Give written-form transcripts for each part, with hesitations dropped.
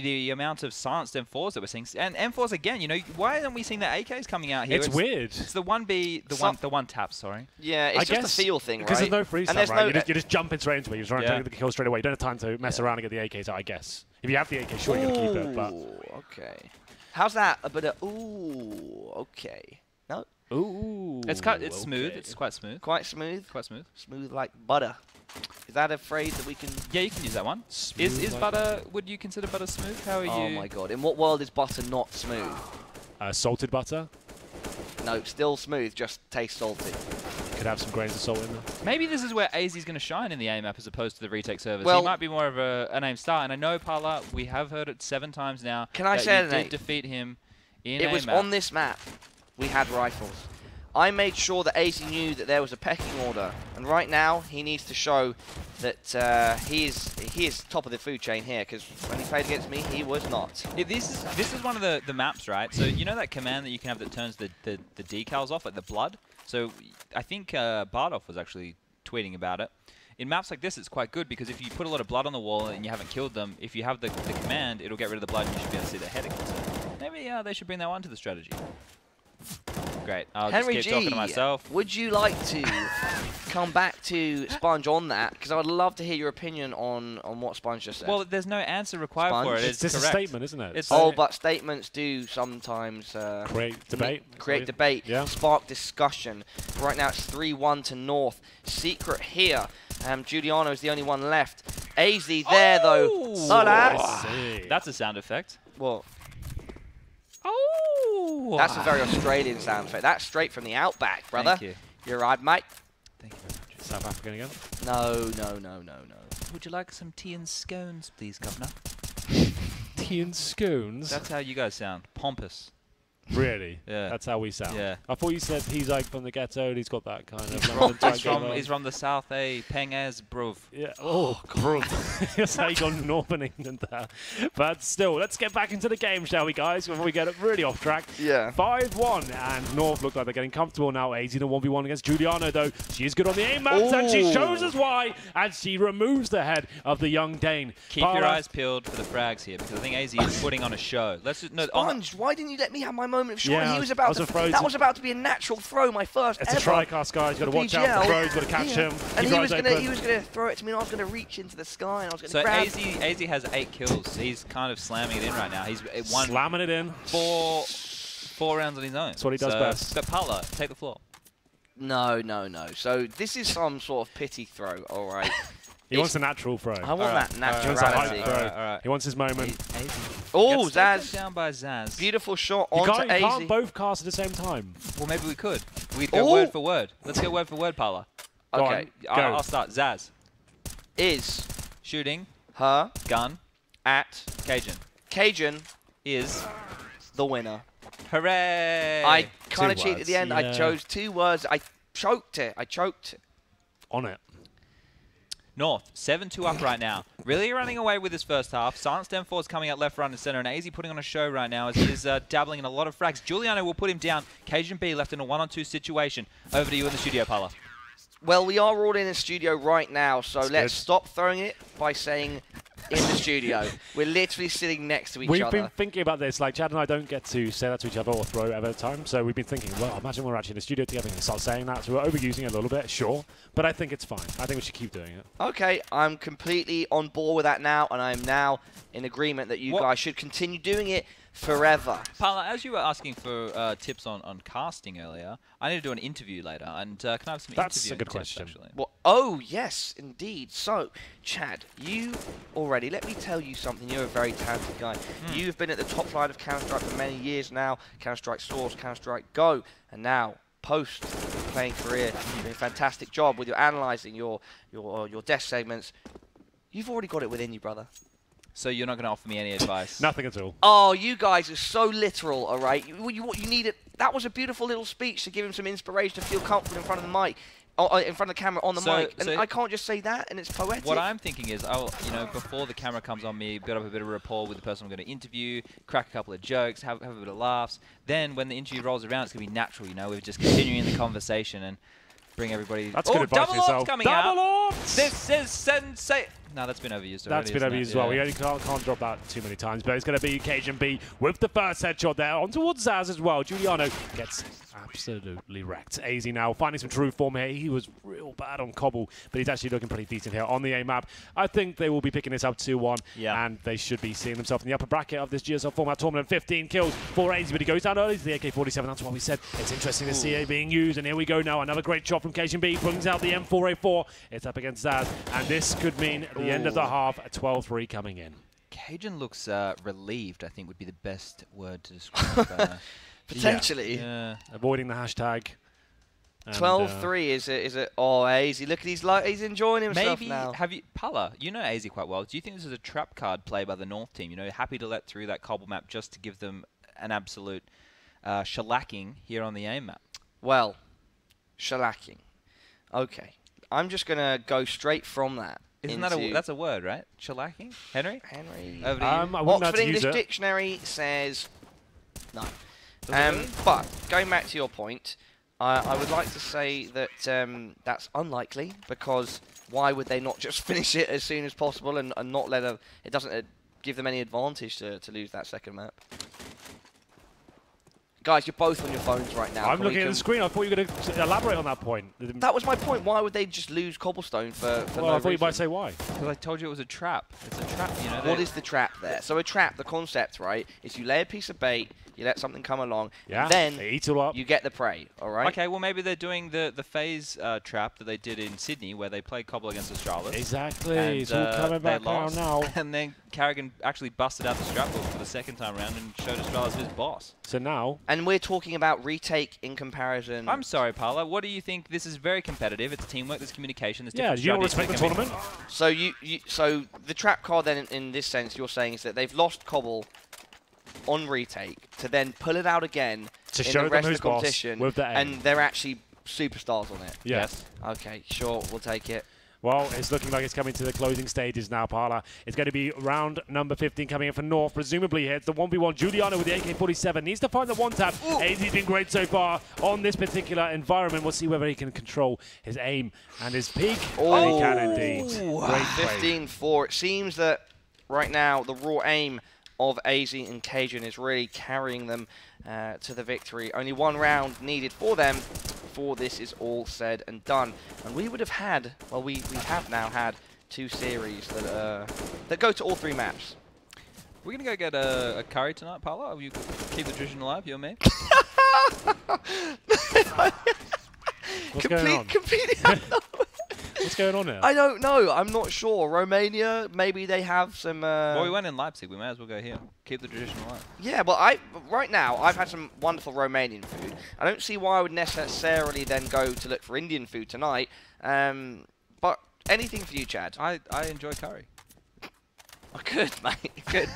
the amount of silenced M4s that we're seeing, and M4s again. You know, why aren't we seeing the AKs coming out here? It's weird. It's the 1B, the one tap. Sorry. Yeah, it's just a feel thing, right? Because there's no freeze time, right? No You're just jumping straight into it. You're trying to take the kill straight away. You don't have time to mess around and get the AKs out, I guess. If you have the AK, sure, you're going to keep it, but... Okay. How's that? A bit of... Ooh, okay. No? Ooh. It's smooth. It's quite smooth. Quite smooth? Quite smooth. Smooth like butter. Is that a phrase that we can... Yeah, you can use that one. Is like butter... Would you consider butter smooth? How are you... Oh my god. In what world is butter not smooth? Salted butter? No, still smooth, just tastes salty. Could have some grains of salt in there. Maybe this is where aizy's going to shine in the aim map as opposed to the retake servers. Well, he might be more of an aim star. And I know, Parla, we have heard it 7 times now. Can I say you did defeat him in It aim was map. on this map. We had rifles. I made sure that aizy knew that there was a pecking order, and right now he needs to show that he is top of the food chain here. Because when he played against me, he was not. Yeah, this is one of the maps, right? So you know that command that you can have that turns the decals off, like the blood. So I think Bardolph was actually tweeting about it. In maps like this, it's quite good because if you put a lot of blood on the wall and you haven't killed them, if you have the command, it'll get rid of the blood and you should be able to see their head again. So maybe they should bring that one to the strategy. Great. I'll Henry just keep talking to myself. Would you like to come back to Sponge on that? Because I would love to hear your opinion on what Sponge just said. Well, there's no answer required for it. It's just correct. a statement, isn't it? But statements do sometimes create debate. Create debate. Yeah. Spark discussion. Right now it's 3-1 to North. Secret here. Juliano is the only one left. aizy there though. Hola. That's a sound effect. Well. Oh! That's a very Australian sound effect. That's straight from the outback, brother. Thank you. You're right, mate. Thank you very much. South African again? No. Would you like some tea and scones, please, Governor? Tea and scones? That's how you guys sound. Pompous. Really? Yeah. That's how we sound. Yeah. I thought you said he's like from the ghetto and he's got that kind of... He's from the south, Pengez, bruv. Yeah. Oh, bruv. That's how you got Northern England there. But still, let's get back into the game, shall we, guys, before we get really off track. Yeah. 5-1, and North look like they're getting comfortable now. aizy in a 1v1 against Juliano, though. She is good on the aim maps, and she shows us why, and she removes the head of the young Dane. Keep your eyes peeled for the frags here, because I think aizy is putting on a show. Let's just... No, Sponge, why didn't you let me have my moment of shine? Yeah, he was about that was about to be a natural throw, my first It's ever. a try-cast, guys. You've got to watch out for throws. You've got to catch him. And he was gonna throw it to me, and I was gonna reach into the sky, and I was gonna grab. So aizy has 8 kills. He's kind of slamming it in right now. He's slamming it in. Four rounds on his own. That's what he does best. But Parla, take the floor. No. So this is some sort of pity throw, all right. He wants a natural throw. I want that naturality. All right. He wants his moment. Oh, zAAz. Down by zAAz. Beautiful shot onto aizy. You can't both cast at the same time. Well, maybe we could. We'd go word for word. Let's go word for word, Parla. Okay. I'll start. zAAz. Is shooting her gun at Cajun. Cajun is the winner. Hooray! I kind of cheated at the end. Yeah. I chose 2 words. I choked it. On it. North, 7-2 up right now. Really running away with this first half. Silenced M4 is coming out left, right, and center. And aizy putting on a show right now as he is dabbling in a lot of frags. Juliano will put him down. cajunb left in a 1-on-2 situation. Over to you in the studio, Parla. Well, we are all in the studio right now, so let's stop throwing it by saying in the studio. We're literally sitting next to each other. We've been thinking about this. Like, Chad and I don't get to say that to each other or throw it at a time. So we've been thinking, well, imagine we're actually in the studio together and start saying that. So we're overusing it a little bit, sure. But I think it's fine. I think we should keep doing it. Okay, I'm completely on board with that now, and I'm now in agreement that you guys should continue doing it forever. Parla, as you were asking for tips on casting earlier, I need to do an interview later, and can I have some That's interview a good tips, question. Actually? Well, oh, yes, indeed. So, Chad, you already, let me tell you something. You're a very talented guy. You've been at the top line of Counter-Strike for many years now. Counter-Strike Source, Counter-Strike Go, and now, post-playing career, you're doing a fantastic job with your analysing your desk segments. You've already got it within you, brother. So you're not going to offer me any advice? Nothing at all. Oh, you guys are so literal, all right? You need it. That was a beautiful little speech to give him some inspiration to feel confident in front of the mic, in front of the camera, on the mic. And I can't just say that, and it's poetic. What I'm thinking is, before the camera comes on me, build up a bit of rapport with the person I'm going to interview, crack a couple of jokes, have a bit of laughs. Then when the interview rolls around, it's going to be natural, we're just continuing the conversation and bring everybody... That's good advice for yourself. Coming out. This is sensei. No, that's been overused already. That's been overused as well. We only can't drop that too many times, but it's going to be cajunb with the first headshot there. On towards zAAz as well. Juliano gets absolutely wrecked. aizy now finding some true form here. He was real bad on Cobble, but he's actually looking pretty decent here on the A map. I think they will be picking this up 2-1, and they should be seeing themselves in the upper bracket of this GSL format tournament. 15 kills for aizy, but he goes down early to the AK-47. That's what we said. It's interesting to see it being used, and here we go now. Another great shot from cajunb, brings out the M4A4. It's up against zAAz, and this could mean the end of the half, a 12-3 coming in. Cajun looks relieved, I think would be the best word to describe. Potentially. Yeah. Avoiding the hashtag. 12-3 is it? Oh, aizy! Look at he's enjoying himself Maybe now. have you, Pala? You know aizy quite well. Do you think this is a trap card play by the North team? You know, happy to let through that Cobble map just to give them an absolute shellacking here on the A map. Well, shellacking. Okay, I'm just gonna go straight from that. Isn't that that's a word, right? Shellacking, Henry? Over to you. Oxford English Dictionary says no. But going back to your point, I would like to say that that's unlikely, because why would they not just finish it as soon as possible and not let it doesn't give them any advantage to lose that second map. Guys, you're both on your phones right now. I'm looking at the screen. I thought you were going to elaborate on that point. That was my point. Why would they just lose Cobblestone for well, no I thought you reason? might say why. Because I told you it was a trap. It's a trap, you know. What is the trap there? So a trap, the concept, right, is you lay a piece of bait, you let something come along, and then they eat it all up. You get the prey, all right? Okay, well, maybe they're doing the FaZe trap that they did in Sydney, where they played Cobble against Australis. Exactly. And, it's all coming back around now. And then Carrigan actually busted out the strap book for the second time around and showed Australis his boss. So now... And we're talking about retake in comparison... I'm sorry, Paula. What do you think? This is very competitive. It's teamwork, there's communication, there's different do you not respect the tournament? So so the trap card then, in this sense, you're saying is that they've lost Cobble on retake to then pull it out again to in show the rest them of the competition, with the and they're actually superstars on it. Yes. Okay, sure, we'll take it. Well, it's looking like it's coming to the closing stages now, Parla. It's going to be round number 15 coming in for North. Presumably here, it's the 1v1. Juliano with the AK-47 needs to find the one-tap. aizy's been great so far on this particular environment. We'll see whether he can control his aim and his peak. And he can indeed. Great 15-4. It seems that right now the raw aim of aizy and Cajun is really carrying them to the victory. Only one round needed for them before this is all said and done. And we would have had, well, we have now had 2 series that go to all 3 maps. We're going to go get a curry tonight, Paula? You keep the tradition alive, you and me? What's going on? What's going on here? I don't know. I'm not sure. Romania, maybe they have some... Well, we went in Leipzig. We may as well go here. Keep the tradition alive. Yeah, but right now, I've had some wonderful Romanian food. I don't see why I would necessarily then go to look for Indian food tonight. But anything for you, Chad. I enjoy curry. Oh, good, mate. Good.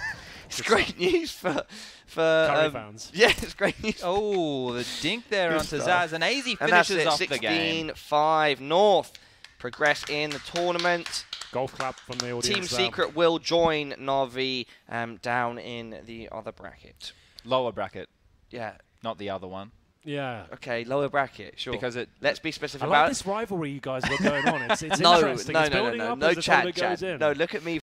It's great news for curry fans. Yeah, it's great news. Oh, the dink there onto zAAz. And aizy And that's finishes it. off the game. 16-5 North progress in the tournament. Golf clap from the audience. Team Secret will join Na'Vi down in the other bracket. Lower bracket. Yeah. Not the other one. Yeah. Okay, lower bracket, sure. Because let's be specific I about like this rivalry you guys got going on. It's no, interesting. no, it's building no, up no, as the tournament Chad. goes in. No, look at me